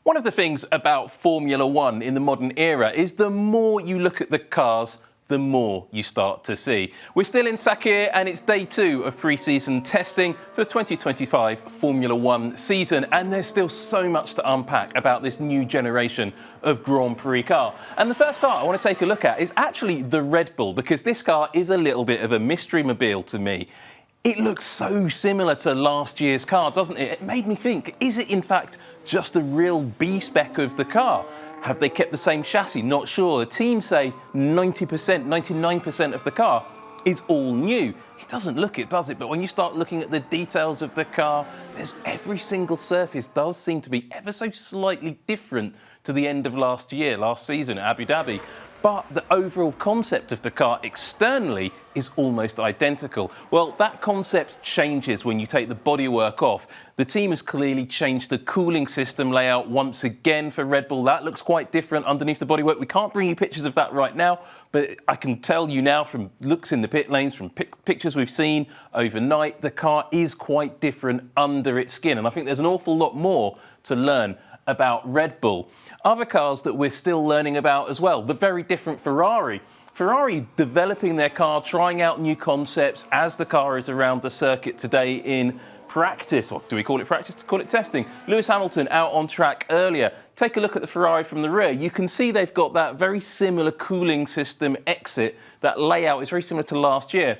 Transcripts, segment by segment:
One of the things about Formula One in the modern era is the more you look at the cars, the more you start to see. We're still in Sakir and it's day 2 of pre-season testing for the 2025 Formula One season, and there's still so much to unpack about this new generation of Grand Prix car. And the first car I want to take a look at is actually the Red Bull, because this car is a little bit of a mystery mobile to me. It looks so similar to last year's car, doesn't it? It made me think, is it in fact just a real B-spec of the car? Have they kept the same chassis? Not sure. The team say 90%, 99% of the car is all new. It doesn't look it, does it? But when you start looking at the details of the car, every single surface does seem to be ever so slightly different to the end of last season at Abu Dhabi. But the overall concept of the car externally is almost identical. Well, that concept changes when you take the bodywork off. The team has clearly changed the cooling system layout once again for Red Bull. That looks quite different underneath the bodywork. We can't bring you pictures of that right now, but I can tell you now from looks in the pit lanes, from pictures we've seen overnight, the car is quite different under its skin. And I think there's an awful lot more to learn about Red Bull. Other cars that we're still learning about as well, the very different Ferrari. Ferrari developing their car, trying out new concepts as the car is around the circuit today in practice. Or do we call it practice? To call it testing. Lewis Hamilton out on track earlier. Take a look at the Ferrari from the rear. You can see they've got that very similar cooling system exit. That layout is very similar to last year.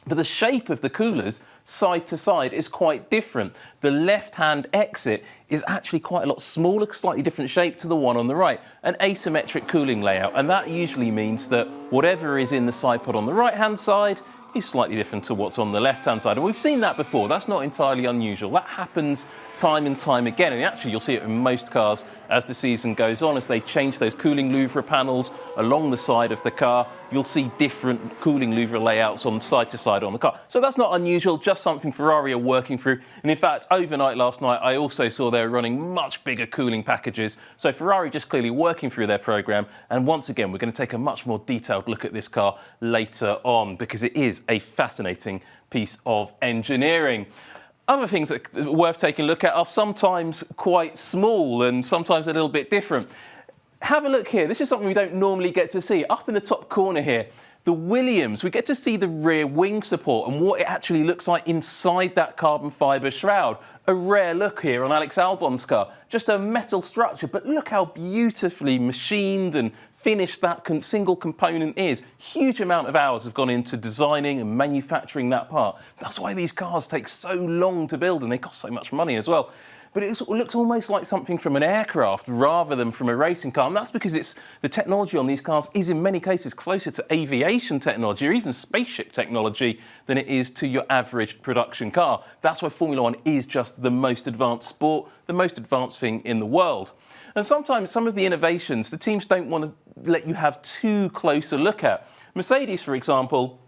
But the shape of the coolers side to side is quite different. The left-hand exit is actually quite a lot smaller, slightly different shape to the one on the right. An asymmetric cooling layout, and that usually means that whatever is in the side pod on the right-hand side is slightly different to what's on the left-hand side. And we've seen that before. That's not entirely unusual. That happens time and time again. And actually, you'll see it in most cars as the season goes on. As they change those cooling louvre panels along the side of the car, you'll see different cooling louvre layouts on side to side on the car. So that's not unusual, just something Ferrari are working through. And in fact, overnight last night, I also saw they were running much bigger cooling packages. So Ferrari just clearly working through their program. And once again, we're going to take a much more detailed look at this car later on, because it is a fascinating piece of engineering. Other things that are worth taking a look at are sometimes quite small and sometimes a little bit different. Have a look here. This is something we don't normally get to see. Up in the top corner here, the Williams, we get to see the rear wing support and what it actually looks like inside that carbon fibre shroud. A rare look here on Alex Albon's car. Just a metal structure, but look how beautifully machined and finished that single component is. Huge amount of hours have gone into designing and manufacturing that part. That's why these cars take so long to build and they cost so much money as well. But it looks almost like something from an aircraft rather than from a racing car. And that's because the technology on these cars is in many cases closer to aviation technology or even spaceship technology than it is to your average production car. That's why Formula One is just the most advanced sport, the most advanced thing in the world. And sometimes some of the innovations, the teams don't want to let you have too close a look at. Mercedes, for example,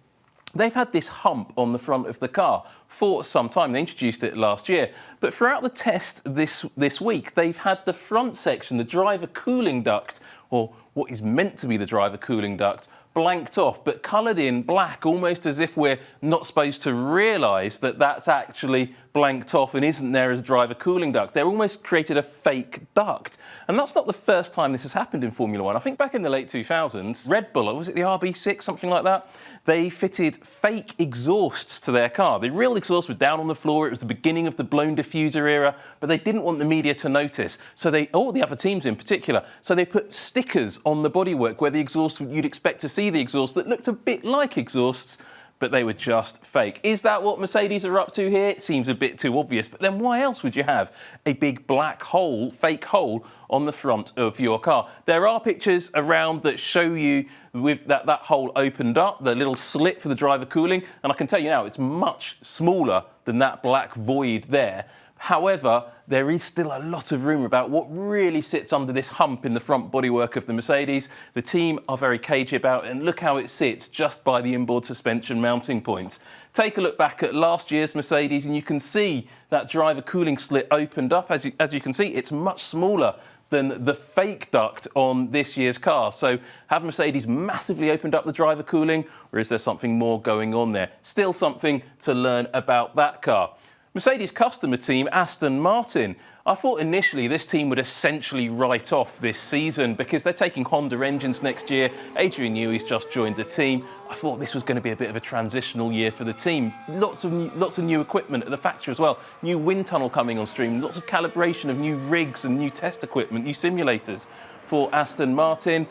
they've had this hump on the front of the car for some time. They introduced it last year. But throughout the test this week, they've had the front section, the driver cooling duct, or what is meant to be the driver cooling duct, blanked off, but coloured in black, almost as if we're not supposed to realise that that's actually blanked off and isn't there as driver cooling duct. They've almost created a fake duct. And that's not the first time this has happened in Formula One. I think back in the late 2000s, Red Bull, or was it the RB6, something like that? They fitted fake exhausts to their car. The real exhausts were down on the floor. It was the beginning of the blown diffuser era, but they didn't want the media to notice. So or the other teams in particular, so they put stickers on the bodywork where the exhaust, you'd expect to see the exhaust that looked a bit like exhausts, but they were just fake. Is that what Mercedes are up to here? It seems a bit too obvious, but then why else would you have a big black hole, fake hole, on the front of your car? There are pictures around that show you with that hole opened up, the little slit for the driver cooling, and I can tell you now, it's much smaller than that black void there. However, there is still a lot of rumour about what really sits under this hump in the front bodywork of the Mercedes. The team are very cagey about it, and look how it sits just by the inboard suspension mounting points. Take a look back at last year's Mercedes and you can see that driver cooling slit opened up. As you can see, it's much smaller than the fake duct on this year's car. So have Mercedes massively opened up the driver cooling, or is there something more going on there? Still something to learn about that car. Mercedes customer team Aston Martin. I thought initially this team would essentially write off this season because they're taking Honda engines next year. Adrian Newey's just joined the team. I thought this was going to be a bit of a transitional year for the team. Lots of new equipment at the factory as well. New wind tunnel coming on stream. Lots of calibration of new rigs and new test equipment, new simulators for Aston Martin.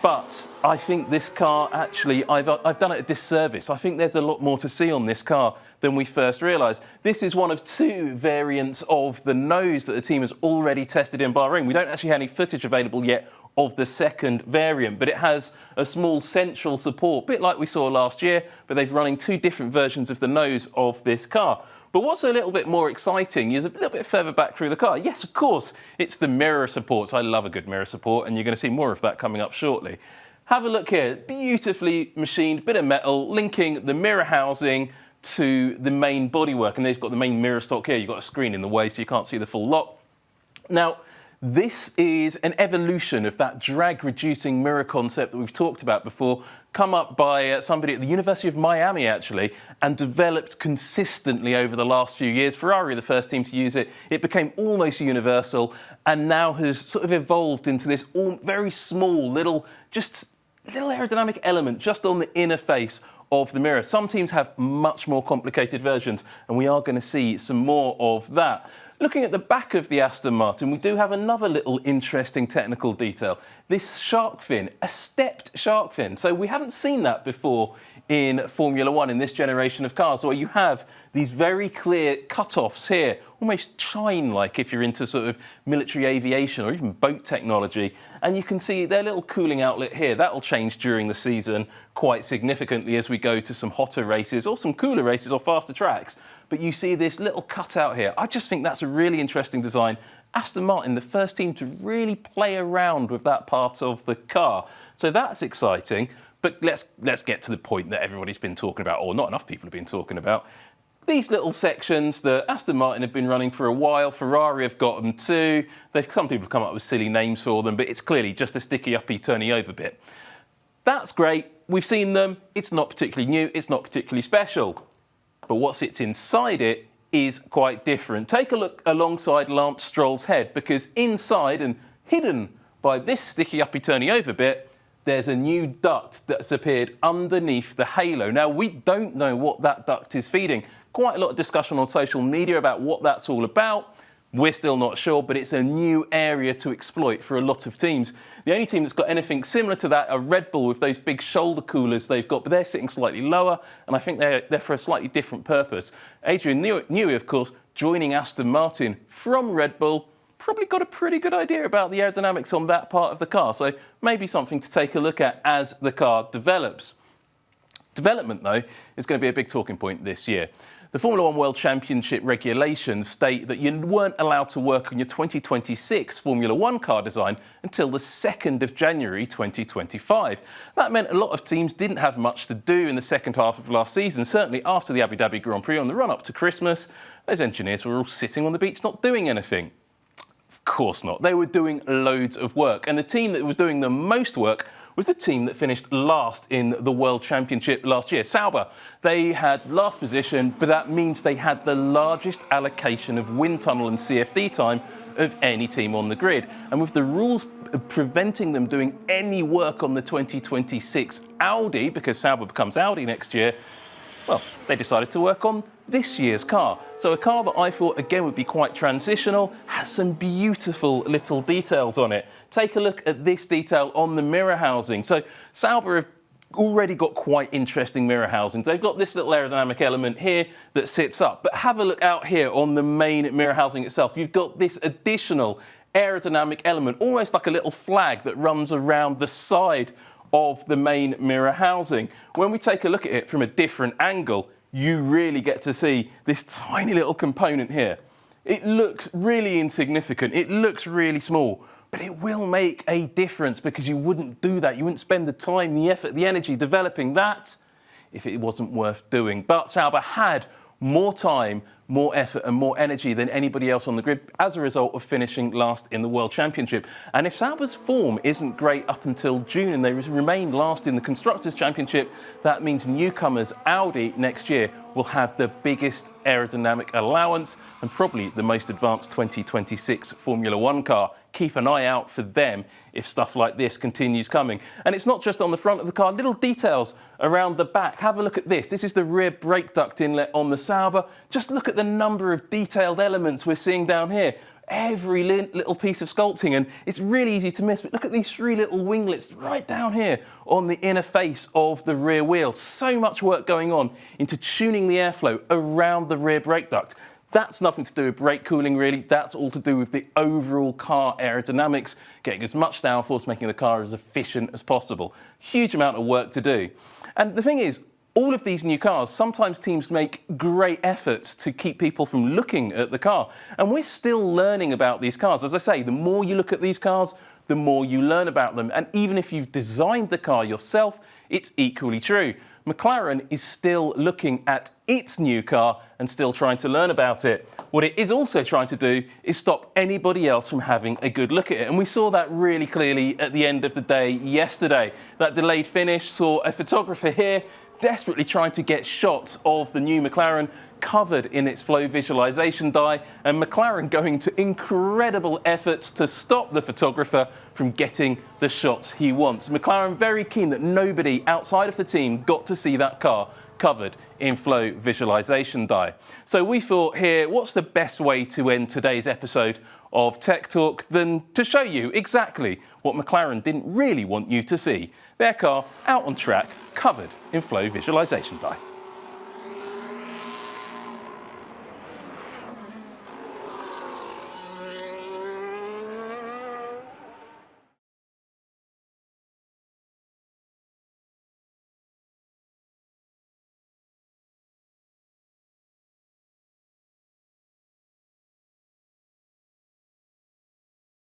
But I think this car, actually, I've done it a disservice. I think there's a lot more to see on this car than we first realised. This is one of two variants of the nose that the team has already tested in Bahrain. We don't actually have any footage available yet of the second variant, but it has a small central support, a bit like we saw last year, but they're running two different versions of the nose of this car. But what's a little bit more exciting is a little bit further back through the car. Yes, of course, it's the mirror supports. I love a good mirror support, and you're going to see more of that coming up shortly. Have a look here. Beautifully machined bit of metal linking the mirror housing to the main bodywork. And they've got the main mirror stock here. You've got a screen in the way, so you can't see the full lot. Now, this is an evolution of that drag-reducing mirror concept that we've talked about before, come up by somebody at the University of Miami, actually, and developed consistently over the last few years. Ferrari, the first team to use it, it became almost universal and now has sort of evolved into this very small, little aerodynamic element just on the inner face of the mirror. Some teams have much more complicated versions, and we are going to see some more of that. Looking at the back of the Aston Martin, we do have another little interesting technical detail. This shark fin, a stepped shark fin. So we haven't seen that before in Formula One in this generation of cars, where you have these very clear cut-offs here, almost chine-like if you're into sort of military aviation or even boat technology. And you can see their little cooling outlet here. That'll change during the season quite significantly as we go to some hotter races or some cooler races or faster tracks. But you see this little cutout here. I just think that's a really interesting design. Aston Martin, the first team to really play around with that part of the car. So that's exciting. But let's get to the point that everybody's been talking about, or not enough people have been talking about. These little sections that Aston Martin have been running for a while, Ferrari have got them too. Some people have come up with silly names for them, but it's clearly just a sticky uppy turny over bit. That's great. We've seen them. It's not particularly new. It's not particularly special. But what sits inside it is quite different. Take a look alongside Lance Stroll's head, because inside and hidden by this sticky uppy turny over bit, there's a new duct that's appeared underneath the halo. Now, we don't know what that duct is feeding. Quite a lot of discussion on social media about what that's all about. We're still not sure, but it's a new area to exploit for a lot of teams. The only team that's got anything similar to that are Red Bull with those big shoulder coolers they've got, but they're sitting slightly lower, and I think they're for a slightly different purpose. Adrian Newey, of course, joining Aston Martin from Red Bull, probably got a pretty good idea about the aerodynamics on that part of the car, so maybe something to take a look at as the car develops. Development, though, is going to be a big talking point this year. The Formula One World Championship regulations state that you weren't allowed to work on your 2026 Formula One car design until the 2nd of January 2025. That meant a lot of teams didn't have much to do in the second half of last season. Certainly after the Abu Dhabi Grand Prix on the run-up to Christmas, those engineers were all sitting on the beach not doing anything. Of course not. They were doing loads of work, and the team that was doing the most work was the team that finished last in the World Championship last year, Sauber. They had last position, but that means they had the largest allocation of wind tunnel and CFD time of any team on the grid. And with the rules preventing them doing any work on the 2026 Audi, because Sauber becomes Audi next year, well, they decided to work on this year's car. So a car that I thought, again, would be quite transitional, has some beautiful little details on it. Take a look at this detail on the mirror housing. So Sauber have already got quite interesting mirror housings. They've got this little aerodynamic element here that sits up. But have a look out here on the main mirror housing itself. You've got this additional aerodynamic element, almost like a little flag that runs around the side of the main mirror housing. When we take a look at it from a different angle, you really get to see this tiny little component here. It looks really insignificant, it looks really small, but it will make a difference, because you wouldn't do that. You wouldn't spend the time, the effort, the energy developing that if it wasn't worth doing. But Sauber had more time, more effort and more energy than anybody else on the grid as a result of finishing last in the World Championship. And if Sauber's form isn't great up until June and they remain last in the Constructors' Championship, that means newcomers Audi next year will have the biggest aerodynamic allowance and probably the most advanced 2026 Formula One car. Keep an eye out for them if stuff like this continues coming. And it's not just on the front of the car, little details around the back. Have a look at this. This is the rear brake duct inlet on the Sauber. Just look at the number of detailed elements we're seeing down here. Every little piece of sculpting, and it's really easy to miss, but look at these 3 little winglets right down here on the inner face of the rear wheel. So much work going on into tuning the airflow around the rear brake duct. That's nothing to do with brake cooling, really. That's all to do with the overall car aerodynamics, getting as much downforce, making the car as efficient as possible. Huge amount of work to do. And the thing is, all of these new cars, sometimes teams make great efforts to keep people from looking at the car. And we're still learning about these cars. As I say, the more you look at these cars, the more you learn about them. And even if you've designed the car yourself, it's equally true. McLaren is still looking at its new car and still trying to learn about it. What it is also trying to do is stop anybody else from having a good look at it. And we saw that really clearly at the end of the day yesterday. That delayed finish saw a photographer here desperately trying to get shots of the new McLaren covered in its flow visualization dye, and McLaren going to incredible efforts to stop the photographer from getting the shots he wants. McLaren very keen that nobody outside of the team got to see that car covered in flow visualization dye. So we thought here, what's the best way to end today's episode of Tech Talk than to show you exactly what McLaren didn't really want you to see. Their car out on track, covered in flow visualization dye.